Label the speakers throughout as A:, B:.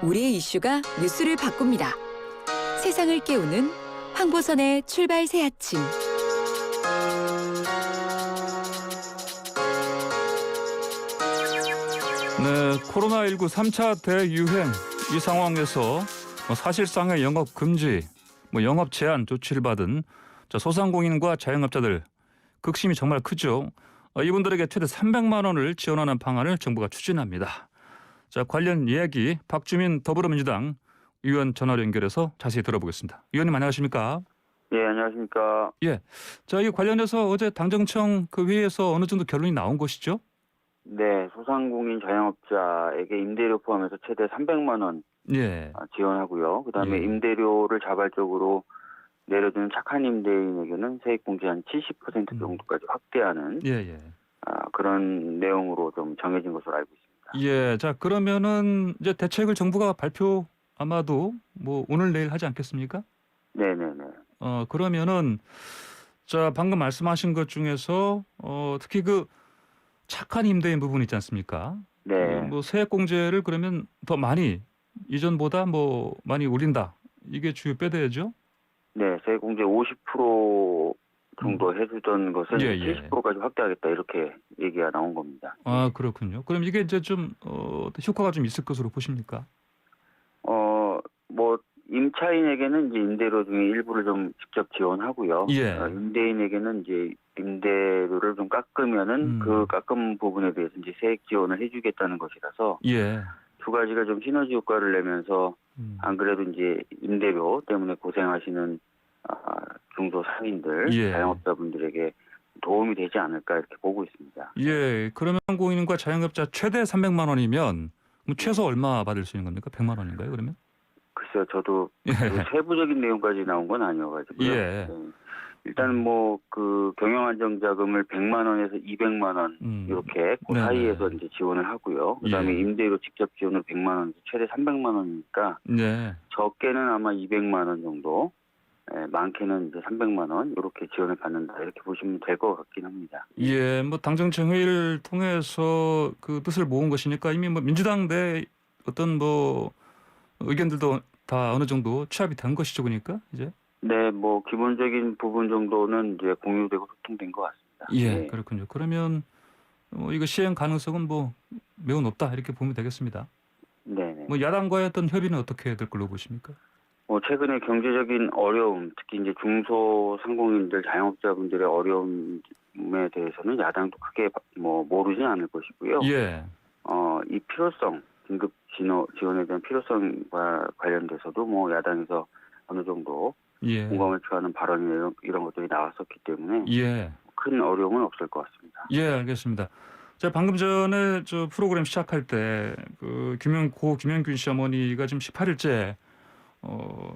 A: 우리의 이슈가 뉴스를 바꿉니다. 세상을 깨우는 황보선의 출발 새 아침.
B: 네, 코로나19 3차 대유행 이 상황에서 사실상의 영업 금지, 영업 제한 조치를 받은 소상공인과 자영업자들 극심이 정말 크죠. 이분들에게 최대 300만 원을 지원하는 방안을 정부가 추진합니다. 자, 관련 이야기 박주민 더불어민주당 의원 전화로 연결해서 자세히 들어보겠습니다. 의원님 안녕하십니까?
C: 예, 안녕하십니까?
B: 예, 자, 이 관련해서 어제 당정청 그 회의에서 어느 정도 결론이 나온 것이죠?
C: 네, 소상공인 자영업자에게 임대료 포함해서 최대 300만 원
B: 예,
C: 지원하고요. 그다음에
B: 예.
C: 임대료를 자발적으로 내려주는 착한 임대인에게는 세액공제 한 70% 정도까지 확대하는
B: 예.
C: 그런 내용으로 좀 정해진 것으로 알고 있습니다.
B: 예, 자 그러면은 이제 대책을 정부가 발표 아마도 오늘 내일 하지 않겠습니까?
C: 네네네.
B: 그러면은 자 방금 말씀하신 것 중에서 특히 그 착한 임대인 부분 있지 않습니까?
C: 네.
B: 세액 공제를 그러면 더 많이 이전보다 많이 올린다. 이게 주요 빼야죠?
C: 네, 세액공제 50% 정도 해주던 것을
B: 예.
C: 70%까지 확대하겠다 이렇게 얘기가 나온 겁니다.
B: 아 그렇군요. 그럼 이게 이제 좀 효과가 좀 있을 것으로 보십니까?
C: 임차인에게는 이제 임대료 중에 일부를 좀 직접 지원하고요.
B: 예.
C: 임대인에게는 이제 임대료를 좀 깎으면은 그 깎은 부분에 대해서 이제 세액 지원을 해주겠다는 것이라서
B: 예.
C: 두 가지가 좀 시너지 효과를 내면서 안 그래도 이제 임대료 때문에 고생하시는 중소 상인들,
B: 예.
C: 자영업자분들에게 도움이 되지 않을까 이렇게 보고 있습니다.
B: 예, 그러면 공인과 자영업자 최대 300만 원이면 최소 얼마 받을 수 있는 겁니까? 100만 원인가요, 그러면?
C: 글쎄요, 저도
B: 예.
C: 세부적인 내용까지 나온 건 아니어가지고요.
B: 예.
C: 네. 일단 그 경영안정자금을 100만 원에서 200만 원 이렇게 그
B: 네네.
C: 사이에서 이제 지원을 하고요. 그다음에
B: 예.
C: 임대료 직접 지원을 100만 원에서 최대 300만 원이니까
B: 네.
C: 적게는 아마 200만 원 정도, 많게는 이제 300만 원 이렇게 지원을 받는다 이렇게 보시면 될 것 같긴 합니다.
B: 예, 당정청 회의를 통해서 그 뜻을 모은 것이니까 이미 민주당 내 어떤 의견들도 다 어느 정도 취합이 된 것이죠, 그러니까 이제.
C: 네, 기본적인 부분 정도는 이제 공유되고 소통된 것 같습니다.
B: 예,
C: 네.
B: 그렇군요. 그러면 이거 시행 가능성은 매우 높다 이렇게 보면 되겠습니다.
C: 네네.
B: 야당과의 어떤 협의는 어떻게 될 걸로 보십니까?
C: 최근에 경제적인 어려움, 특히 이제 중소상공인들, 자영업자분들의 어려움에 대해서는 야당도 크게 모르진 않을 것이고요.
B: 예.
C: 이 필요성, 긴급 지원에 대한 필요성과 관련돼서도 야당에서 어느 정도
B: 예.
C: 공감을 표하는 발언이나 이런 것들이 나왔었기 때문에
B: 예.
C: 큰 어려움은 없을 것 같습니다.
B: 예, 알겠습니다. 제가 방금 전에 저 프로그램 시작할 때 고 김영균 씨 어머니가 지금 18일째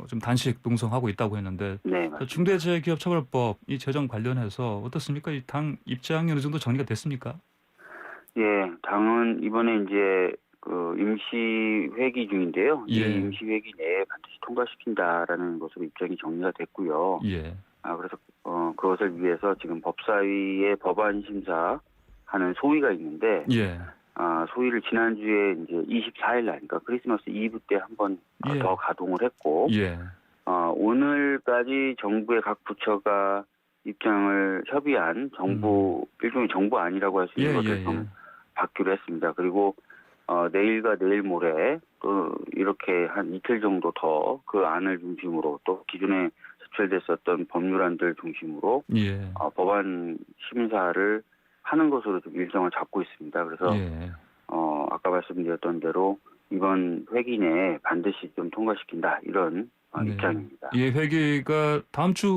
B: 좀 단식 농성하고 있다고 했는데
C: 네, 맞습니다.
B: 중대재해기업처벌법 이 제정 관련해서 어떻습니까? 이 당 입장이 어느 정도 정리가 됐습니까?
C: 예, 당은 이번에 이제 임시 회기 중인데요.
B: 예.
C: 이 임시 회기 내에 반드시 통과시킨다라는 것으로 입장이 정리가 됐고요.
B: 예.
C: 그래서 그것을 위해서 지금 법사위에 법안 심사하는 소위가 있는데,
B: 예.
C: 소위를 지난주에 이제 24일 날, 그러니까 크리스마스 이브 때 한 번
B: 예.
C: 더 가동을 했고,
B: 예.
C: 오늘까지 정부의 각 부처가 입장을 협의한 일종의 정부안이라고 할 수 있는 것을 좀 받기로 했습니다. 그리고 내일과 내일 모레 또 이렇게 한 이틀 정도 더 그 안을 중심으로 또 기존에 제출됐었던 법률안들 중심으로
B: 예.
C: 법안 심사를 하는 것으로 좀 일정을 잡고 있습니다. 그래서
B: 예.
C: 아까 말씀드렸던 대로 이번 회기 내에 반드시 좀 통과시킨다 이런 입장입니다.
B: 예, 회기가 다음 주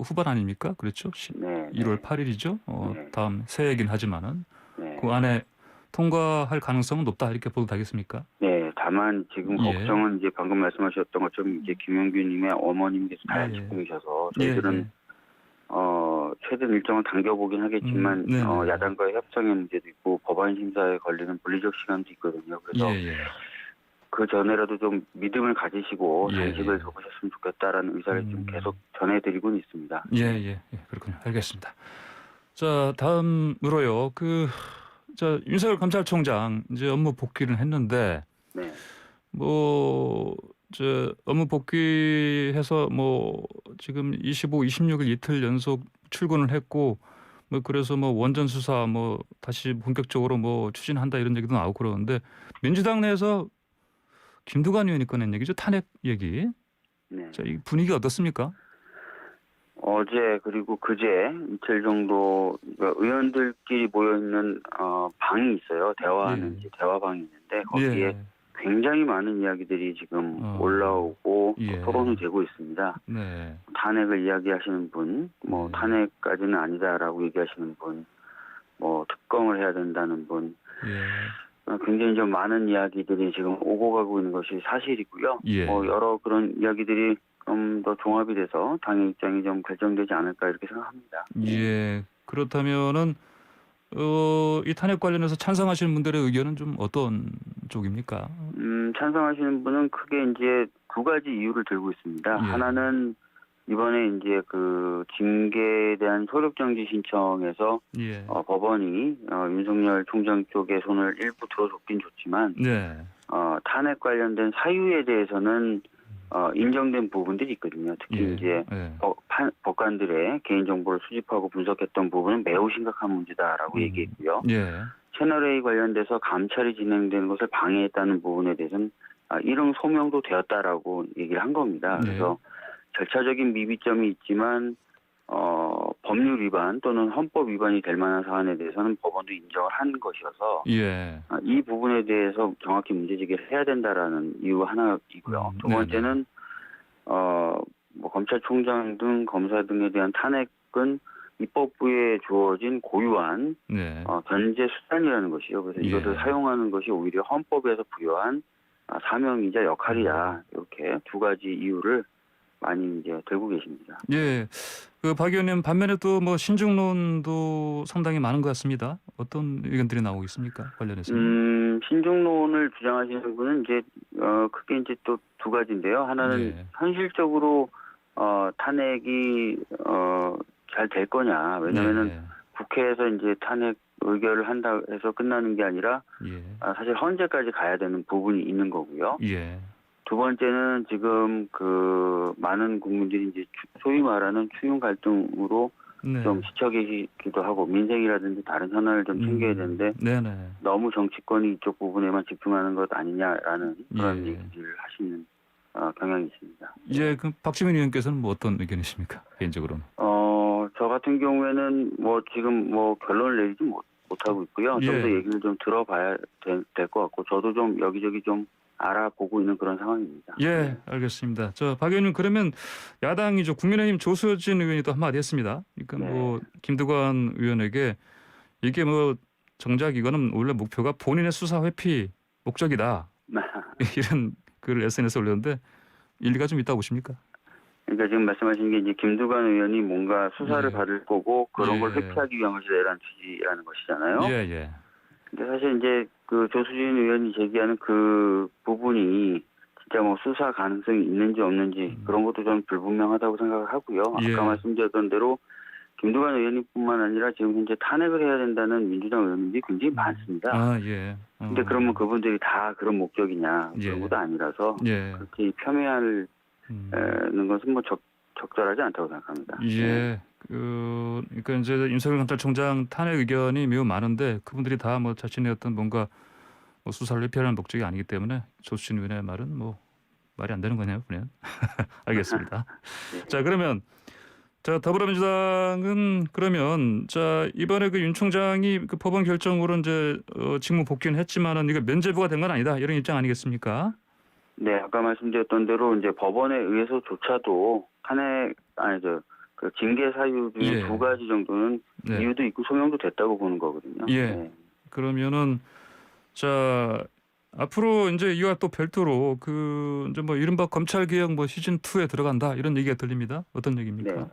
B: 후반 아닙니까? 그렇죠?
C: 네.
B: 1월 8일이죠.
C: 네.
B: 다음 새해이긴 하지만은
C: 네.
B: 그 안에 통과할 가능성은 높다 이렇게 보도 되겠습니까?
C: 네, 다만 지금
B: 예.
C: 걱정은 이제 방금 말씀하셨던 것처럼 이제 김영균님의 어머님께서
B: 예.
C: 다연식 중이셔서 저희들은 최근 일정을 당겨보긴 하겠지만
B: 네네.
C: 야당과의 협상의 문제도 있고 법안 심사에 걸리는 물리적 시간도 있거든요. 그래서
B: 예.
C: 그 전에라도 좀 믿음을 가지시고
B: 예.
C: 단식을 접으셨으면 좋겠다라는 의사를 좀 계속 전해드리고는 있습니다.
B: 예. 그렇군요. 알겠습니다. 자, 다음으로요. 윤석열 검찰총장 이제 업무 복귀를 했는데
C: 네.
B: 뭐 업무 복귀해서 뭐 지금 25, 26일 이틀 연속 출근을 했고 뭐 그래서 뭐 원전 수사 뭐 다시 본격적으로 뭐 추진한다 이런 얘기도 나오고 그러는데 민주당 내에서 김두관 의원이 꺼낸 얘기죠. 탄핵 얘기.
C: 네.
B: 자, 이 분위기 어떻습니까?
C: 어제 그리고 그제 이틀 정도 그러니까 의원들끼리 모여 있는 방이 있어요. 대화하는
B: 예.
C: 대화방이 있는데 거기에
B: 예.
C: 굉장히 많은 이야기들이 지금 올라오고
B: 예.
C: 또 토론이 되고 있습니다.
B: 네.
C: 탄핵을 이야기하시는 분, 뭐
B: 네.
C: 탄핵까지는 아니다라고 얘기하시는 분, 뭐 특검을 해야 된다는 분,
B: 예.
C: 굉장히 좀 많은 이야기들이 지금 오고 가고 있는 것이 사실이고요.
B: 예.
C: 뭐 여러 그런 이야기들이 좀 더 종합이 돼서 당의 입장이 좀 결정되지 않을까 이렇게 생각합니다.
B: 예. 그렇다면은 이 탄핵 관련해서 찬성하시는 분들의 의견은 좀 어떤 쪽입니까?
C: 찬성하시는 분은 크게 이제 두 가지 이유를 들고 있습니다.
B: 예.
C: 하나는 이번에 이제 그 징계에 대한 소력정지 신청에서
B: 예.
C: 법원이 윤석열 총장 쪽에 손을 일부 들어줬긴 좋지만
B: 네.
C: 탄핵 관련된 사유에 대해서는 인정된 부분들이 있거든요. 특히
B: 예.
C: 이제
B: 예.
C: 법관들의 개인정보를 수집하고 분석했던 부분은 매우 심각한 문제다라고 얘기했고요.
B: 예.
C: 채널A 관련돼서 감찰이 진행되는 것을 방해했다는 부분에 대해서는 일흥 소명도 되었다라고 얘기를 한 겁니다. 그래서 절차적인 미비점이 있지만 법률 위반 또는 헌법 위반이 될 만한 사안에 대해서는 법원도 인정을 한 것이어서
B: 예.
C: 이 부분에 대해서 정확히 문제제기를 해야 된다라는 이유 하나이고요. 두 번째는 뭐 검찰총장 등 검사 등에 대한 탄핵은 입법부에 주어진 고유한
B: 네.
C: 견제 수단이라는 것이요. 그래서 이것을 사용하는 것이 오히려 헌법에서 부여한 사명이자 역할이다. 이렇게 두 가지 이유를 많이 이제 들고 계십니다.
B: 예. 그 박 의원님 반면에 또 뭐 신중론도 상당히 많은 것 같습니다. 어떤 의견들이 나오고 있습니까? 관련해서?
C: 신중론을 주장하시는 분은 이제 그게 이제 또 두 가지인데요. 하나는 현실적으로 탄핵이 잘 될 거냐. 왜냐면은 국회에서 이제 탄핵 의결을 한다 해서 끝나는 게 아니라 사실 헌재까지 가야 되는 부분이 있는 거고요.
B: 예.
C: 두 번째는 지금 그 많은 국민들이 이제 소위 말하는 추윤 갈등으로 좀 지쳐 계시기도 하고 민생이라든지 다른 현안을 좀 챙겨야 되는데 너무 정치권이 이쪽 부분에만 집중하는 것 아니냐라는 그런 얘기를 하시는 경향이 있습니다.
B: 예, 그 박지민 의원께서는 뭐 어떤 의견이십니까? 개인적으로는?
C: 저 같은 경우에는 뭐 지금 뭐 결론을 내리지 못하고 있고요. 좀 더 얘기를 좀 들어봐야 될 것 같고 저도 좀 여기저기 좀 알아보고 있는 그런 상황입니다.
B: 예, 알겠습니다. 박 의원님 그러면 야당이죠. 국민의힘 조수진 의원이 또 한마디 했습니다. 그러니까 뭐 김두관 의원에게 이게 뭐 정작 이거는 원래 목표가 본인의 수사 회피 목적이다. 이런 글을 SNS에 올렸는데 일리가 좀 있다고 보십니까?
C: 그러니까 지금 말씀하신 게 이제 김두관 의원이 뭔가 수사를 받을 거고 그런 걸 회피하기 위한 것이라는 취지라는 것이잖아요.
B: 예.
C: 근데 사실 이제 그 조수진 의원이 제기하는 그 부분이 진짜 뭐 수사 가능성이 있는지 없는지 그런 것도 좀 불분명하다고 생각을 하고요. 아까 말씀드렸던 대로 김두관 의원님뿐만 아니라 지금 현재 탄핵을 해야 된다는 민주당 의원님들이 굉장히 많습니다. 근데 그러면 그분들이 다 그런 목적이냐 그런 것도 아니라서 그렇게 폄훼하는 것은 뭐 적절하지 않다고 생각합니다.
B: 그러니까 이제 윤석열 검찰총장 탄핵 의견이 매우 많은데 그분들이 다 뭐 자신의 어떤 뭔가 뭐 수사를 회피하는 목적이 아니기 때문에 조수진 의원의 말은 뭐 말이 안 되는 거네요, 그냥. 알겠습니다. 자, 그러면 더불어민주당은 그러면 이번에 그 윤 총장이 그 법원 결정으로 이제 직무 복귀는 했지만은 이거 면죄부가 된 건 아니다 이런 입장 아니겠습니까?
C: 네, 아까 말씀드렸던 대로 이제 법원에 의해서조차도 그 징계 사유 중에 두 가지 정도는 이유도 있고 소명도 됐다고 보는 거거든요.
B: 그러면은 앞으로 이제 이와 또 별도로 그 이제 뭐 이른바 검찰 개혁 뭐 시즌 2에 들어간다 이런 얘기가 들립니다. 어떤 얘기입니까?
C: 네.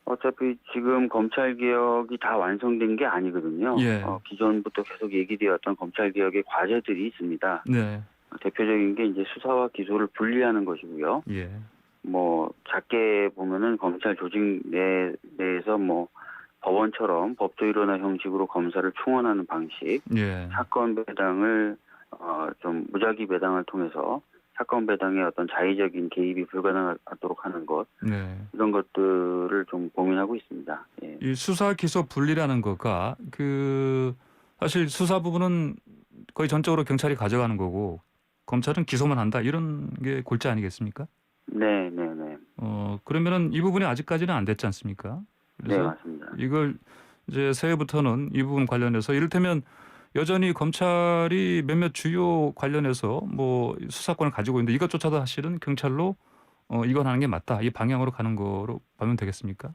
C: 어차피 지금 검찰 개혁이 다 완성된 게 아니거든요. 기존부터 계속 얘기되었던 검찰 개혁의 과제들이 있습니다. 대표적인 게 이제 수사와 기소를 분리하는 것이고요. 뭐 작게 보면은 검찰 조직 내에서 뭐 법원처럼 법조 일원화 형식으로 검사를 충원하는 방식, 사건 배당을 좀 무작위 배당을 통해서 사건 배당에 어떤 자의적인 개입이 불가능하도록 하는 것
B: 네.
C: 이런 것들을 좀 고민하고 있습니다. 예.
B: 이 수사 기소 분리라는 거가 사실 수사 부분은 거의 전적으로 경찰이 가져가는 거고 검찰은 기소만 한다 이런 게 골자 아니겠습니까?
C: 네.
B: 그러면은 이 부분이 아직까지는 안 됐지 않습니까?
C: 네,
B: 그래서
C: 맞습니다.
B: 이걸 이제 새해부터는 이 부분 관련해서 이를테면 여전히 검찰이 몇몇 주요 관련해서 뭐 수사권을 가지고 있는데 이것조차도 사실은 경찰로 이관하는 게 맞다. 이 방향으로 가는 거로 보면 되겠습니까?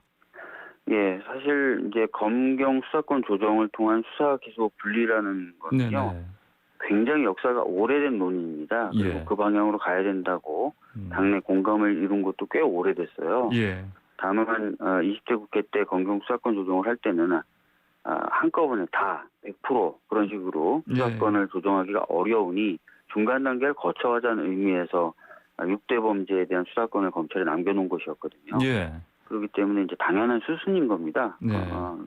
C: 예, 사실 이제 검경 수사권 조정을 통한 수사 기소 분리라는 거는요.
B: 네네.
C: 굉장히 역사가 오래된 논의입니다. 그리고
B: 예.
C: 그 방향으로 가야 된다고
B: 음.
C: 당내 공감을 이룬 것도 꽤 오래됐어요.
B: 예.
C: 다만 20대 국회 때 검경 수사권 조정을 할 때는 한꺼번에 다 100% 그런 식으로 수사권을 조정하기가 어려우니 중간 단계를 거쳐가자는 의미에서 6대 범죄에 대한 수사권을 검찰에 남겨놓은 것이었거든요.
B: 예.
C: 그렇기 때문에 이제 당연한 수순인 겁니다.
B: 네.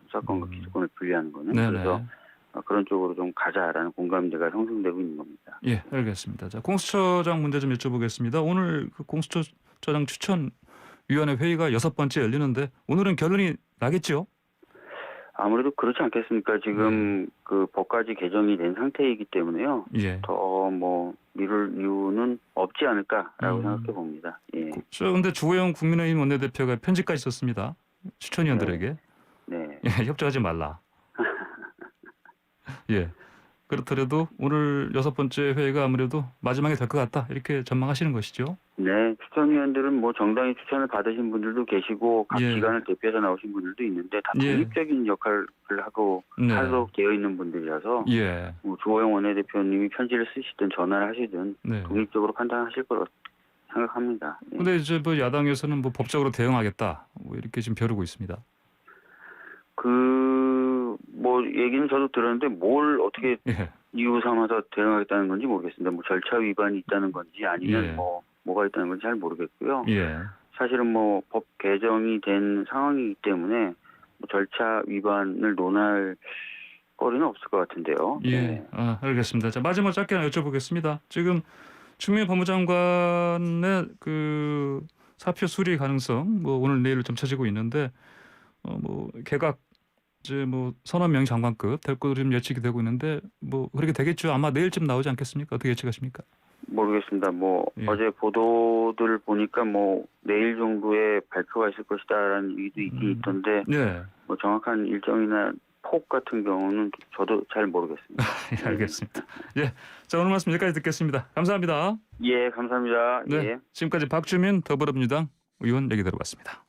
C: 수사권과 기소권을 분리하는 거는.
B: 네네.
C: 그래서 그런 쪽으로 좀 가자라는 공감대가 형성되고 있는 겁니다.
B: 예, 알겠습니다. 자, 공수처장 문제 좀 여쭤보겠습니다. 오늘 그 공수처장 추천위원회 회의가 6번째 열리는데 오늘은 결론이 나겠죠?
C: 아무래도 그렇지 않겠습니까? 지금 그 법까지 개정이 된 상태이기 때문에요.
B: 예.
C: 더 뭐 미룰 이유는 없지 않을까라고 생각해 봅니다. 예.
B: 그런데 주호영 국민의힘 원내대표가 편지까지 썼습니다. 추천위원들에게.
C: 네.
B: 예, 협조하지 말라. 예. 그렇더라도 오늘 6번째 회의가 아무래도 마지막이 될 것 같다. 이렇게 전망하시는 것이죠.
C: 네, 추천위원들은 뭐 정당히 추천을 받으신 분들도 계시고 각
B: 예.
C: 기관을 대표해서 나오신 분들도 있는데 다
B: 예.
C: 독립적인 역할을 하고
B: 네.
C: 하도록 되어 있는 분들이라서
B: 예.
C: 뭐 주호영 원내대표님이 편지를 쓰시든 전화를 하시든
B: 네.
C: 독립적으로 판단하실 거라고 생각합니다. 예.
B: 근데 이제 뭐 야당에서는 뭐 법적으로 대응하겠다. 뭐 이렇게 지금 벼르고 있습니다.
C: 뭐 얘기는 저도 들었는데 뭘 어떻게
B: 예.
C: 이유 삼아서 대응하겠다는 건지 모르겠습니다. 뭐 절차 위반이 있다는 건지 아니면
B: 예.
C: 뭐가 있다는 건지 잘 모르겠고요.
B: 예.
C: 사실은 뭐 법 개정이 된 상황이기 때문에 뭐 절차 위반을 논할 거리는 없을 것 같은데요.
B: 예.
C: 네.
B: 알겠습니다. 자, 마지막 짧게 하나 여쭤보겠습니다. 지금 추미애 법무장관의 그 사표 수리 가능성 뭐 오늘 내일 점쳐지고 있는데 뭐 개각 이제 뭐 서너 명 장관급 될 것으로 좀 예측이 되고 있는데 뭐 그렇게 되겠죠. 아마 내일쯤 나오지 않겠습니까? 어떻게 예측하십니까?
C: 모르겠습니다. 뭐
B: 예.
C: 어제 보도들 보니까 뭐 내일 정도에 발표가 있을 것이다라는 얘기도 있긴 있던데
B: 네.
C: 뭐 정확한 일정이나 폭 같은 경우는 저도 잘 모르겠습니다.
B: 예, 알겠습니다. 예. 자, 오늘 말씀 여기까지 듣겠습니다. 감사합니다.
C: 예, 감사합니다.
B: 네.
C: 예.
B: 지금까지 박주민 더불어민주당 의원 얘기 들어봤습니다.